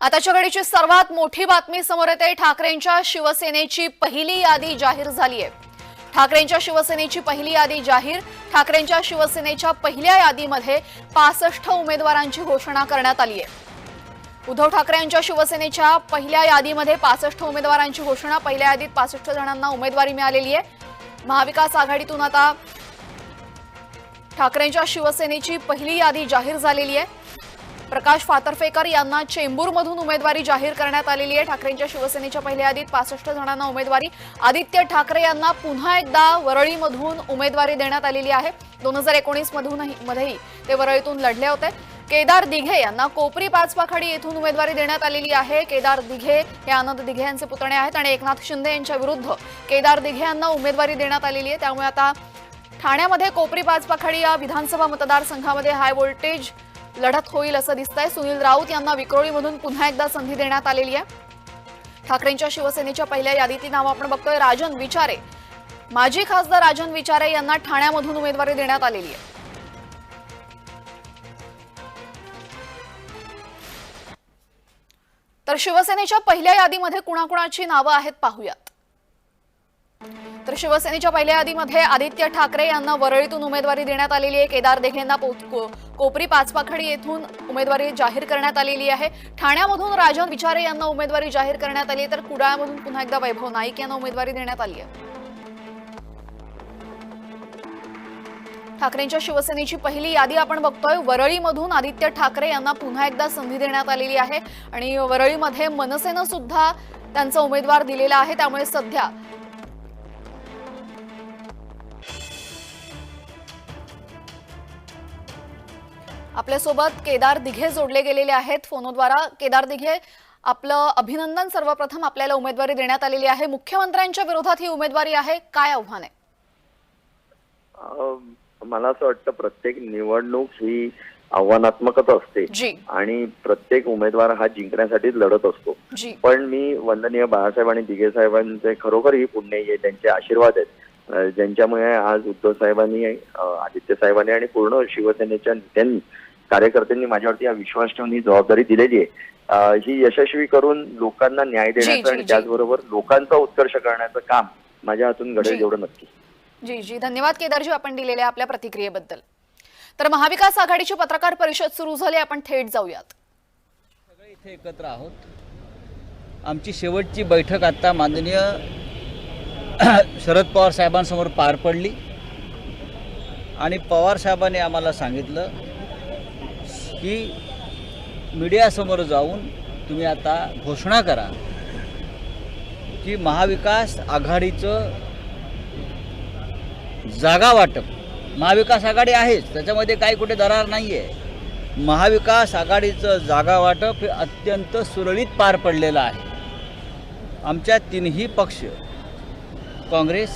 आताच्या घडीची सर्वात मोठी बातमी समोर येते। ठाकरेंच्या शिवसेनेची पहिली यादी जाहीर झाली आहे। ठाकरेंच्या शिवसेनेची पहिली यादी जाहीर। ठाकरेंच्या शिवसेनेच्या पहिल्या यादीमध्ये 65 उमेदवारांची घोषणा करण्यात आली आहे। उद्धव ठाकरे यांच्या शिवसेनेच्या पहिल्या यादीमध्ये 65 उमेदवारांची घोषणा। पहिल्या यादीत 65 जणांना उमेदवारी मिळालेली आहे। महाविकास आघाडीतून आता ठाकरेंच्या शिवसेनेची पहिली यादी जाहीर झालेली आहे। प्रकाश फातर्फेकर यांना चेंबूरमधून उमेदवारी जाहीर करण्यात आलेली आहे। ठाकरेंच्या शिवसेनेच्या पहिल्या यादीत 65 जणांना उमेदवारी। आदित्य ठाकरे यांना पुन्हा एकदा वरळीमधून उमेदवारी देण्यात आलेली आहे। 2019 मध्येही ते वरळीतून लढले होते। केदार दिघे यांना कोपरी पाचपाखडी येथून उमेदवारी देण्यात आलेली आहे। केदार दिघे हे आनंद दिघे यांचे पुतणे आहेत आणि एकनाथ शिंदे यांच्या विरुद्ध केदार दिघे यांना उमेदवारी देण्यात आलेली आहे। त्यामुळे आता ठाण्यामध्ये कोपरी पाचपाखडी या विधानसभा मतदारसंघामध्ये हाय व्होल्टेज लढत होईल असं दिसतंय। सुनील राऊत यांना विक्रोळीमधून पुन्हा एकदा संधी देण्यात आलेली आहे। ठाकरेंच्या शिवसेनेच्या पहिल्या यादीतली नाव आपण बघतोय। राजन विचारे, माजी खासदार राजन विचारे यांना ठाण्यामधून उमेदवारी देण्यात आलेली आहे। तर शिवसेनेच्या पहिल्या यादीमध्ये कुणाकुणाची नावं आहेत पाहूयात। तर शिवसेनेच्या पहिल्या यादीमध्ये आदित्य ठाकरे यांना वरळीतून उमेदवारी देण्यात आलेली आहे। केदार दिघे यांना कोपरी पाचपाखडी येथून उमेदवारी जाहीर करण्यात आलेली आहे। ठाण्यामधून राजन विचारे यांना उमेदवारी जाहीर करण्यात आली आहे। तर कुडाळमधून पुन्हा एकदा वैभव नाईक यांना उमेदवारी देण्यात आली आहे। ठाकरेंच्या शिवसेनेची पहिली यादी आपण बघतोय। वरळीमधून आदित्य ठाकरे यांना पुन्हा एकदा संधी देण्यात आलेली आहे आणि वरळीमध्ये मनसेनं सुद्धा त्यांचा उमेदवार दिलेला आहे। त्यामुळे सध्या आपल्यासोबत केदार दिघे जोडले गेलेले आहेत फोनद्वारा। केदार दिघे, आपलं अभिनंदन। सर्वप्रथम आपल्याला उमेदवारी देण्यात आलेली आहे। मुख्यमंत्र्यांच्या विरोधात ही उमेदवारी आहे, काय आव्हान आहे? मला असं वाटतं प्रत्येक निवडणूक ही आव्हानात्मकच असते आणि प्रत्येक उमेदवार हा जिंकण्यासाठी लढत असतो। पण मी वंदनीय बाळासाहेब आणि दिघे साहेबांचे खरोखर ही पुण्य आहे, त्यांचे आशीर्वाद आहेत ज्यांच्यामुळे आज उद्धव साहेबांनी, आदित्य साहेबांनी आणि पूर्ण शिवसेनेच्या नेत्यांनी, कार्यकर्त्यांनी माझ्यावरती हा विश्वास ठेवून ही जबाबदारी दिलेली आहे। ही यशस्वी करून लोकांना न्याय देण्याचं आणि त्याचबरोबर लोकांचा उत्कर्ष करण्याचं काम माझ्या हातून घडेल एवढं नक्की। जी, धन्यवाद केदारजी आपण दिलेल्या आपल्या प्रतिक्रियेबद्दल। तर महाविकास आघाडीची पत्रकार परिषद सुरू झाली, आपण थेट जाऊयात। सगळे इथे एकत्र आहोत। आमची शेवटची बैठक आता माननीय शरद पवार साहेबांसमोर पार पडली आणि पवार साहेबांनी आम्हाला सांगितलं की मीडियासमोर जाऊन तुम्ही आता घोषणा करा की महाविकास आघाडीचं जागा वाटप, महाविकास आघाडी आहेच, त्याच्यामध्ये काही कुठे दरार नाही आहे। महाविकास आघाडीचं जागा वाटप हे अत्यंत सुरळीत पार पडलेलं आहे। आमच्या तिन्ही पक्ष, काँग्रेस,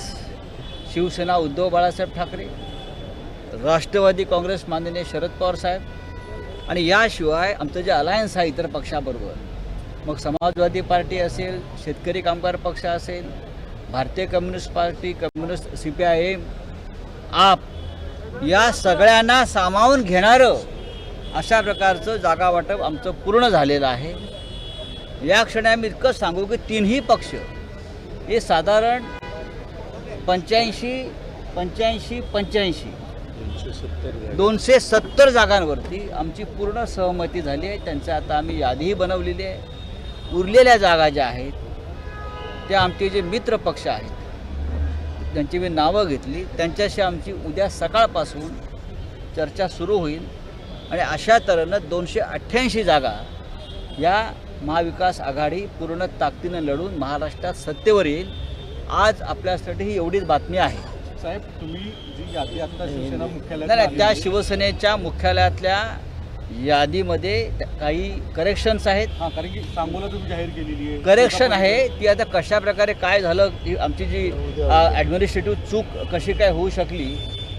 शिवसेना उद्धव बाळासाहेब ठाकरे, राष्ट्रवादी काँग्रेस माननीय शरद पवार साहेब आणि याशिवाय आमचं जे अलायन्स आहे इतर पक्षाबरोबर, मग समाजवादी पार्टी असेल, शेतकरी कामगार पक्ष असेल, भारतीय कम्युनिस्ट पार्टी, कम्युनिस्ट, CPIM, आप, या सगळ्यांना सामावून घेणारं अशा प्रकारचं जागा वाटप आमचं पूर्ण झालेलं आहे। या क्षणी आम्ही इतकं सांगू की तिन्ही पक्ष हे साधारण 270 जागांवरती आमची पूर्ण सहमती झाली आहे। त्यांचं आता आम्ही यादीही बनवलेली आहे। उरलेल्या जागा ज्या आहेत त्या आमचे जे मित्र पक्ष आहेत त्यांची मी नावं घेतली, त्यांच्याशी आमची उद्या सकाळपासून चर्चा सुरू होईल आणि अशा तऱ्हेनं 288 जागा या महाविकास आघाडी पूर्ण ताकदीनं लढून महाराष्ट्रात सत्तेवर येईल। आज आपल्यासाठी ही एवढीच बातमी आहे। साहेब, तुम्ही जी यादी आता शिवसेना मुख्यालयात नाही, त्या शिवसेनेच्या मुख्यालयातल्या यादीमध्ये काही करेक्शन्स आहेत। कारण की सांगोला तुम्ही जाहीर केलेली आहे, करेक्शन आहे ती आता कशा प्रकारे काय झालं, आमची जी ॲडमिनिस्ट्रेटिव्ह चूक कशी काय होऊ शकली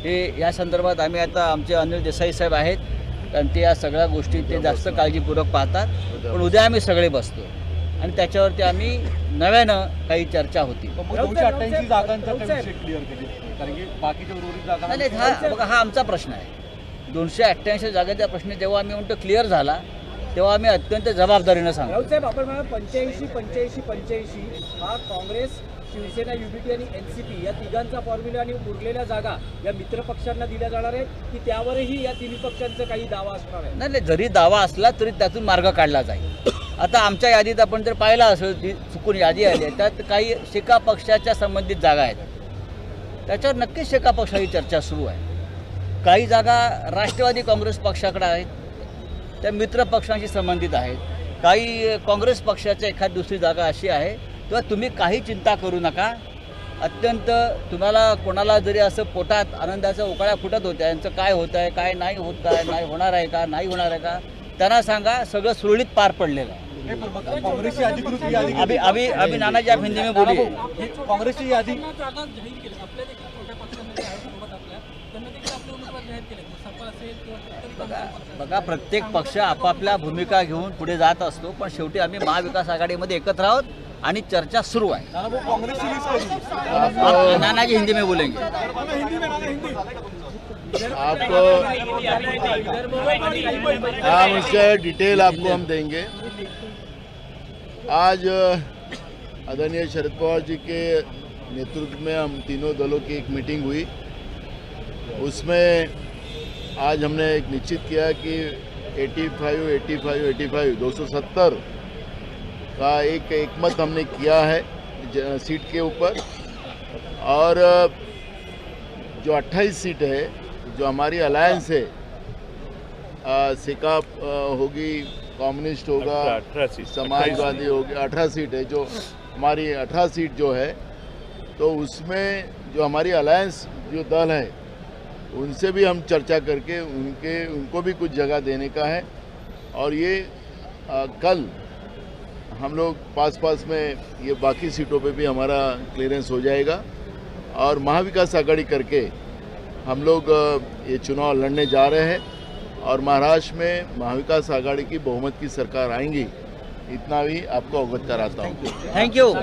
हे या संदर्भात आम्ही आता आमचे अनिल देसाई साहेब आहेत आणि ते या सगळ्या गोष्टी ते जास्त काळजीपूर्वक पाहतात। पण उद्या आम्ही सगळे बसतो आणि त्याच्यावरती आम्ही नव्यानं काही चर्चा होती। 288 जागांचा विषय क्लिअर केली, कारण की बाकीच्या उर्वरित जागा नाही, हा आमचा प्रश्न आहे। 288 जागेचा प्रश्न जेव्हा आम्ही म्हणतो क्लिअर झाला तेव्हा आम्ही अत्यंत जबाबदारीनं सांगतो. राऊत साहेब, आपण म्हणा 85-85-85 हा काँग्रेस, शिवसेना, युबीटी आणि एनसीपी या तिघांचा फॉर्म्युला आणि उरलेल्या जागा या मित्र पक्षांना दिल्या जाणार आहेत की त्यावरही या तिन्ही पक्षांचा काही दावा असणार आहे? नाही, जरी दावा असला तरी त्यातून मार्ग काढला जाईल. आता आमच्या यादीत आपण जर पाहिलं असेल, ती चुकून यादी आली आहे, त्यात काही शेका पक्षाच्या संबंधित जागा आहेत. त्याच्यावर नक्कीच शेका पक्षाची चर्चा सुरू आहे. काही जागा राष्ट्रवादी काँग्रेस पक्षाकडे आहेत, त्या मित्र पक्षांशी संबंधित आहेत. काही काँग्रेस पक्षाच्या एखादी दुसरी जागा अशी आहे. तेव्हा तुम्ही काही चिंता करू नका. अत्यंत तुम्हाला कोणाला जरी असं पोटात आनंदाच्या उकाळ्या फुटत होत्या, यांचं काय होत आहे, काय नाही होत आहे, नाही होणार आहे का, नाही होणार आहे का, त्यांना सांगा सगळं सुरळीत पार पडलेलं आहे. काँग्रेसची अधिकृत यादी अभी नानाजी आप हिंदी में बोलिए. काँग्रेसची यादी बघा, प्रत्येक पक्ष आपापल्या भूमिका घेऊन पुढे जात असतो, पण शेवटी आम्ही महाविकास आघाडीमध्ये एकत्र आहोत आणि चर्चा सुरू आहे. काँग्रेसची लिस्ट नानाजी हिंदी में बोलेंगे. आपको हम उसका डिटेल आपको हम देंगे. आज आदरणीय शरद पवार जी के नेतृत्व में हम तीनों दलों की एक मीटिंग हुई. उसमें आज हमने एक निश्चित किया कि 85 270 का एक मत हमने किया है सीट के ऊपर. और जो 28 सीट है, जो हमारी अलायंस है, सिका होगी, कम्युनिस्ट होगा, समाजवादी होगी, 18 सीट है. जो हमारी 18 सीट जो है, तो उसमें जो हमारी अलायंस जो दल है उनसे भी हम चर्चा करके उनको भी कुछ जगह देने का है. और ये कल हम लोग पास में ये बाकी सीटों पे भी हमारा क्लियरेंस हो जाएगा. और महाविकास आघाड़ी करके हम लोग ये चुनाव लड़ने जा रहे हैं. और महाराष्ट्र में महाविकास आघाड़ी की बहुमत की सरकार आएंगी, इतना भी आपको अवगत कराता हूँ. Thank you.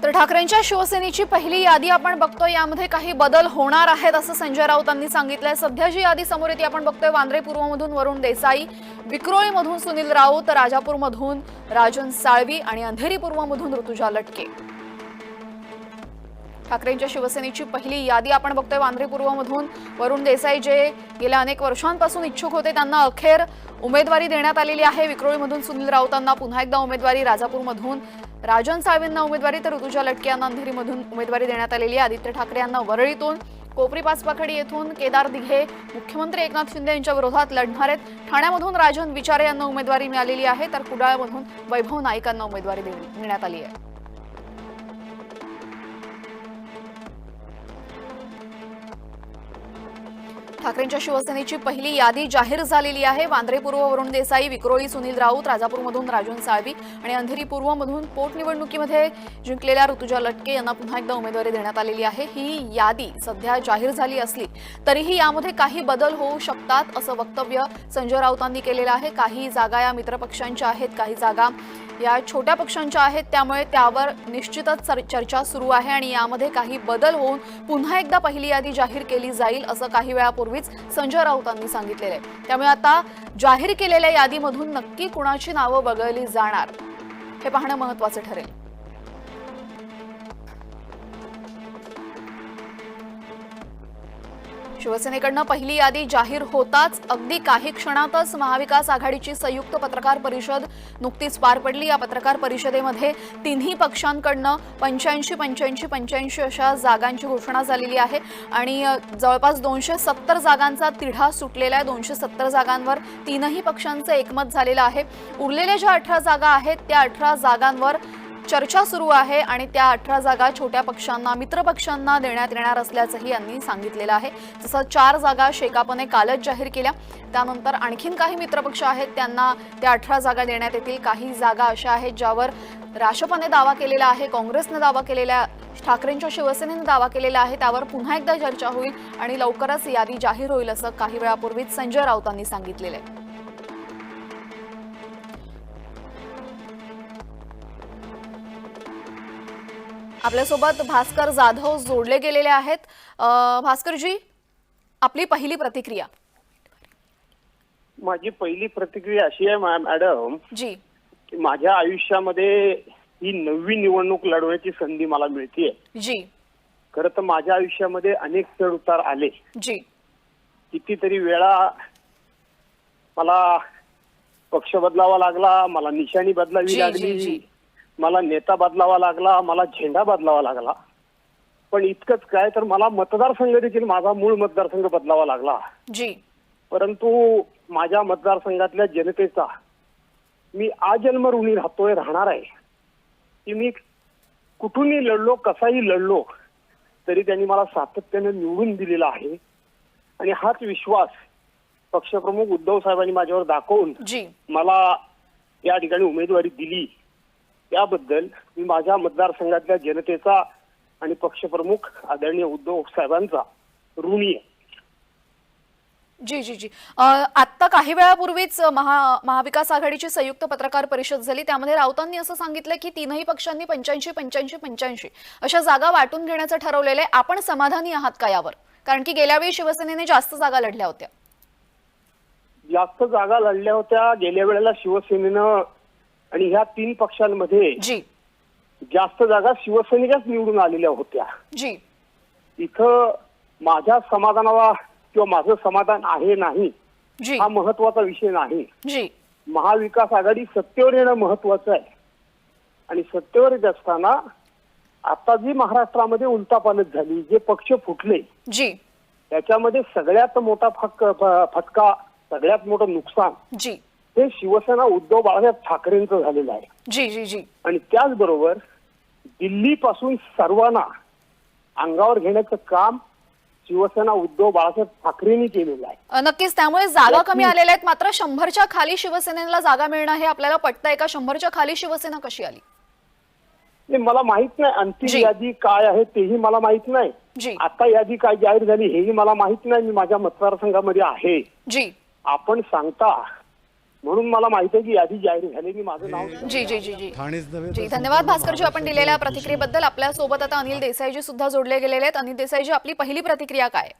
तर ठाकरेंच्या शिवसेनेची पहिली यादी आपण बघतोय, यामध्ये काही बदल होणार आहेत असं संजय राऊतांनी सांगितलंय. सध्या जी यादी समोर येते आपण बघतोय, वांद्रे पूर्वमधून वरुण देसाई, विक्रोळीमधून सुनील राऊत, राजापूरमधून राजन साळवी आणि अंधेरी पूर्वमधून ऋतुजा लटके. ठाकरेंच्या शिवसेनेची पहिली यादी आपण बघतोय. वांद्रे पूर्वमधून वरुण देसाई, जे गेल्या अनेक वर्षांपासून इच्छुक होते, त्यांना अखेर उमेदवारी देण्यात आलेली आहे. विक्रोळीमधून सुनील राऊतांना पुन्हा एकदा उमेदवारी, राजापूरमधून राजन साळवींना उमेदवारी, तर ऋतुजा लटके यांना अंधेरीमधून उमेदवारी देण्यात आलेली आहे. आदित्य ठाकरे यांना वरळीतून, कोपरी पाचपाखडी येथून केदार दिघे मुख्यमंत्री एकनाथ शिंदे यांच्या विरोधात लढणार आहेत. ठाण्यामधून राजन विचारे यांना उमेदवारी मिळालेली आहे, तर कुडाळमधून वैभव नाईक यांना उमेदवारी देण्यात आली आहे. ठाकरेंच्या शिवसेनेची पहिली यादी जाहीर झालेली आहे. वांद्रे पूर्व वरुण देसाई, विक्रोळी सुनील राऊत, राजापूरमधून राजन साळवी आणि अंधेरी पूर्वमधून पोटनिवडणुकीमध्ये जिंकलेल्या ऋतुजा लटके यांना पुन्हा एकदा उमेदवारी देण्यात आलेली आहे. ही यादी सध्या जाहीर झाली असली तरीही यामध्ये काही बदल होऊ शकतात असं वक्तव्य संजय राऊतांनी केलेलं आहे. काही जागा या मित्रपक्षांच्या आहेत, काही जागा या छोट्या पक्षांच्या आहेत, त्यामुळे त्यावर निश्चितच चर्चा सुरू आहे आणि यामध्ये काही बदल होऊन पुन्हा एकदा पहिली यादी जाहीर केली जाईल असं काही वेळापूर्वीच संजय राऊतांनी सांगितलेलं आहे. त्यामुळे आता जाहीर केलेल्या यादीमधून नक्की कुणाची नावं वगळली जाणार हे पाहणं महत्त्वाचं ठरेल. शिवसेनेकडनं पहिली यादी जाहीर होताच अगदी काही क्षणातच महाविकास आघाडीची संयुक्त पत्रकार परिषद नुकतीच पार पडली. या पत्रकार परिषदेमध्ये तिन्ही पक्षांकडनं 85-85-85 अशा जागांची घोषणा झालेली आहे आणि जवळपास 270 जागांचा तिढा सुटलेला आहे. 270 जागांवर तीनही पक्षांचं एकमत झालेलं आहे. उरलेल्या ज्या 18 जागा आहेत त्या 18 जागांवर चर्चा सुरू आहे आणि त्या 18 जागा छोट्या पक्षांना, मित्र पक्षांना देण्यात येणार असल्याचंही यांनी सांगितलेलं आहे. जसं 4 जागा शेकापने कालच जाहीर केल्या, त्यानंतर आणखीन काही मित्रपक्ष आहेत त्यांना त्या 18 जागा देण्यात येतील. काही जागा अशा आहेत ज्यावर राष्ट्रपने दावा केलेला आहे, काँग्रेसने दावा केलेला, ठाकरेंच्या शिवसेनेने दावा केलेला आहे. त्यावर पुन्हा एकदा चर्चा होईल आणि लवकरच यादी जाहीर होईल असं काही वेळापूर्वीच संजय राऊतांनी सांगितलेलं आहे. आपल्यासोबत भास्कर जाधव जोडले गेलेले आहेत. भास्करजी, आपली पहिली प्रतिक्रिया. माझी पहिली प्रतिक्रिया अशी आहे मॅडम जी, की माझ्या आयुष्यामध्ये ही नवी निवडणूक लढवण्याची संधी मला मिळतीये. जी, खरं तर माझ्या आयुष्यामध्ये अनेक चढ उतार आले. जी, कितीतरी वेळा मला पक्ष बदलावा लागला, मला निशाणी बदलावी जी, जी, लागली, जी. मला नेता बदलावा लागला, मला झेंडा बदलावा लागला. पण इतकंच काय तर मला मतदारसंघ देखील माझा मूळ मतदारसंघ बदलावा लागला. जी, परंतु माझ्या मतदारसंघातल्या जनतेचा मी आजन्म ऋणी राहणार आहे. की मी कुठूनही लढलो, कसाही लढलो, तरी त्यांनी मला सातत्याने निवडून दिलेला आहे. आणि हाच विश्वास पक्षप्रमुख उद्धव साहेबांनी माझ्यावर दाखवून जी, मला या ठिकाणी उमेदवारी दिली, त्याबद्दल मी माझ्या मतदारसंघातल्या जनतेचा आणि पक्षप्रमुख आदरणीय उद्धव साहेबांचा ऋणी आहे. जी, जी, जी. आत्ता काही वेळापूर्वीच महाविकास आघाडीची संयुक्त पत्रकार परिषद झाली. त्यामध्ये राऊतांनी असं सांगितलं की तीनही पक्षांनी 85-85-85 अशा जागा वाटून घेण्याचं ठरवलेलं आहे. आपण समाधानी आहात का यावर? कारण की गेल्या वेळी शिवसेनेने जास्त जागा लढल्या होत्या. जास्त जागा लढल्या होत्या गेल्या वेळेला शिवसेनेनं, आणि ह्या तीन पक्षांमध्ये जी, जास्त जागा शिवसैनिकच निवडून आलेल्या होत्या. जी, इथं माझ्या समाधानाला किंवा माझं समाधान आहे नाही जी, हा महत्वाचा विषय नाही. जी, महाविकास आघाडी सत्तेवर येणं महत्वाचं आहे. आणि सत्तेवर येत असताना आता जी महाराष्ट्रामध्ये उलटापालट झाली, जे पक्ष फुटले, जी, त्याच्यामध्ये सगळ्यात मोठा फटका, सगळ्यात मोठं नुकसान जी, हे शिवसेना उद्धव बाळासाहेब ठाकरेंचं झालेलं आहे. जी, जी, जी, आणि त्याचबरोबर दिल्लीपासून सर्वांना अंगावर घेण्याचं काम शिवसेना उद्धव बाळासाहेब ठाकरेंनी केलेलं आहे. नक्कीच. त्यामुळे जागा कमी आलेल्या आहेत. मात्र 100च्या खाली शिवसेनेला जागा मिळणं हे आपल्याला पटतंय का? 100च्या खाली शिवसेना कशी आली? नाही, मला माहित नाही अंतिम जी. यादी काय आहे तेही मला माहित नाही. जी, आता यादी काय जाहीर झाली हेही मला माहित नाही. मी माझ्या मतदारसंघामध्ये आहे. जी, आपण सांगता म्हणून मला माहित आहे की यादी जाहीर झालेली. माझं नाव जी, जी, जी, जी, ठाणेच नव्हे जी. तर धन्यवाद भास्करजी, आपण दिलेल्या प्रतिक्रियेबद्दल. आपल्या सोबत आता अनिल देसाईजी सुद्धा जोडले गेलेले आहेत. अनिल देसाईजी, आपली पहिली प्रतिक्रिया काय?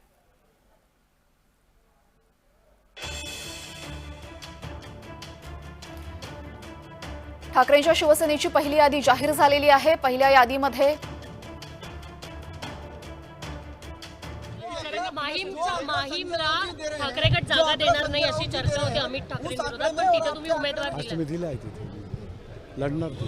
ठाकरेंच्या शिवसेनेची पहिली यादी जाहीर झालेली आहे. पहिल्या यादीमध्ये माहीमला ठाकरे गट जागा देणार नाही अशी चर्चा होती अमित ठाकरेंविरोधात, पण तिथे तुम्ही उमेदवार दिला. तुम्ही दिलं आहे तिथे लढणार ते.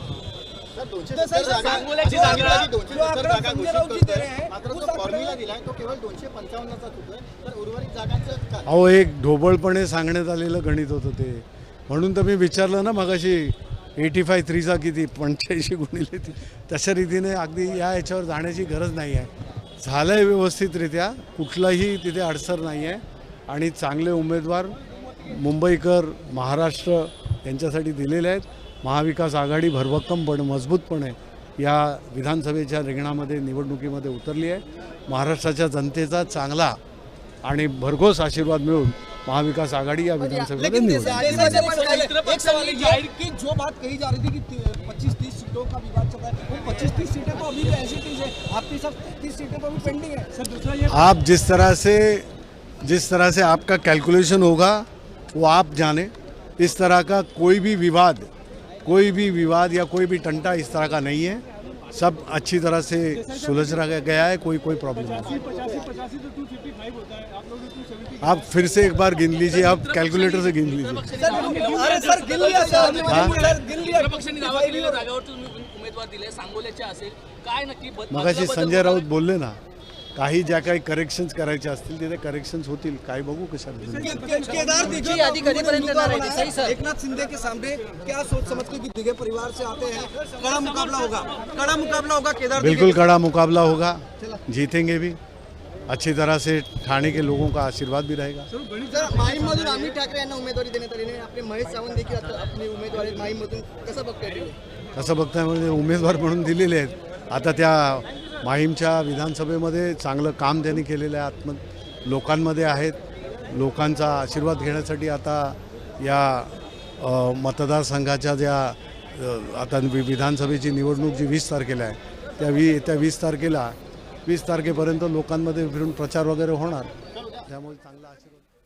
अहो, एक ढोबळपणे सांगण्यात आलेलं गणित होतं ते. म्हणून तर मी विचारलं ना मगाशी 85-3 किती 85 तशा रीतीने अगदी याच्यावर जाण्याची गरज नाही आहे. झालंय व्यवस्थितरित्या, कुठलाही तिथे अडसर नाही आहे. आणि चांगले उमेदवार मुंबईकर, महाराष्ट्र यांच्यासाठी दिलेले आहेत. महाविकास आघाडी भरभक्कमपणे, मजबूतपणे या विधानसभेच्या रिंगणामध्ये, निवडणुकीमध्ये उतरली आहे. महाराष्ट्राच्या जनतेचा चांगला आणि भरघोस आशीर्वाद मिळून महाविकास आघाड़ी या विधानसभा में एक सवाल जाहिर की जो बात कही जा रही थी कि 25-30 सीटों का विवाद चल रहा है, वो 25-30 सीटें तो अभी भी ऐसी चीज है, आपके साथ 30 सीटें तो अभी पेंडिंग है सर. दूसरा ये आप जिस तरह से आपका कैलकुलेशन होगा वो आप जाने. इस तरह का कोई भी विवाद या कोई भी टंटा इस तरह का नहीं है. सब अच्छी तरह से सुलझ गया है. कोई प्रॉब्लम नहीं. 85 तो 255 होता है, आप लोग 270. आप फिर से एक बार गिन लीजिए, आप कैलकुलेटर से गिन लीजिए. अरे सर गिन लिया सर, गिन लिया. पक्षांनी नाव केलेल्या जागावर तुम्ही उमेदवार दिले, सांगोल्याचे असेल, काय नक्की मगाशी संजय राऊत बोलले ना, काही ज्या काही करेक्शन्स करायचे असतील तिथे करेक्शन्स होतील. काय बघू कशा केदार दीजिए आदि कधीपर्यंत येणार आहे देसाई सर? एकनाथ शिंदे के सामने क्या सोच समझते कि दिघे परिवार से आते हैं, कड़ा मुकाबला होगा केदार. बिल्कुल कड़ा मुकाबला होगा, जीतेंगे भी. अच्छी तरह से ठाणे के लोगों का आशीर्वाद भी रहेगा. सर माहीममधून अमित ठाकरे यांना उमेदवारी देण्यात आली नाही, आपले महेश सावंत देखील आता आपली उमेदवारी माहीममधून कसं बघताय तुम्ही? कसं बघताय म्हणजे उमेदवार म्हणून दिलेले आहेत. आता त्या माहीमच्या विधानसभेमध्ये चांगलं काम त्यांनी केलेलं आहे. लोकांमध्ये आहेत. लोकांचा आशीर्वाद घेण्यासाठी आता या मतदारसंघाच्या ज्या आता विधानसभेची निवडणूक जी 20 तारखेला आहे त्या 20 तारखेपर्यंत लोकांमध्ये फिरून प्रचार वगैरे होणार, त्यामुळे चांगला आशीर्वाद.